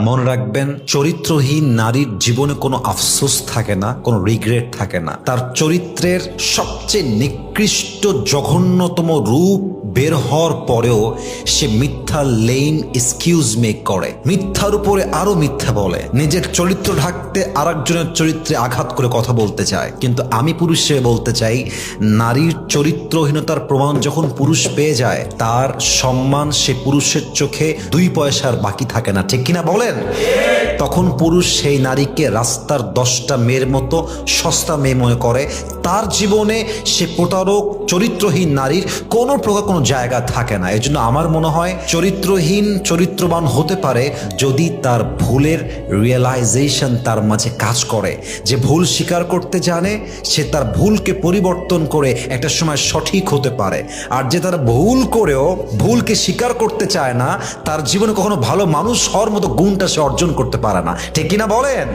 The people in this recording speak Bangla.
মনে রাখবেন, চরিত্রহীন নারীর জীবনে কোনো আফসোস থাকে না, কোনো রিগ্রেট থাকে না। তার চরিত্রের সবচেয়ে নিকৃষ্ট জঘন্যতম রূপ বের হওয়ার পরেও সে মিথ্যা লেইম এক্সকিউজ মেক করে, মিথ্যার উপরে আরো মিথ্যা বলে, নিজের চরিত্র ঢাকতে আরেকজনের চরিত্রে আঘাত করে কথা বলতে চায়। কিন্তু আমি পুরুষ হিসেবে বলতে চাই, নারীর চরিত্রহীনতার প্রমাণ যখন পুরুষ পেয়ে যায়, তার সম্মান সে পুরুষের চোখে 2 পয়সার বাকি থাকে না, ঠিক কিনা বলেন? তখন পুরুষ সেই নারীকে রাস্তার 10টা মেয়ের মতো সস্তা মেয়ে মনে করে। তার জীবনে সে প্রতারক চরিত্রহীন নারীর কোনো প্রকার কোনো জায়গা থাকে না। এজন্য আমার মনে হয় চরিত্রহীন চরিত্রবান হতে পারে যদি তার ভুলের রিয়েলাইজেশন তার মাঝে কাজ করে, যে ভুল স্বীকার করতে জানে, সে তার ভুলকে পরিবর্তন করে একটা সময় সঠিক হতে পারে। আর যে তার ভুল করেও ভুলকে স্বীকার করতে চায় না, তার জীবনে কখনো ভালো মানুষ হওয়ার মতো গুণটা সে অর্জন করতে পারে না, ঠিক কিনা বলেন?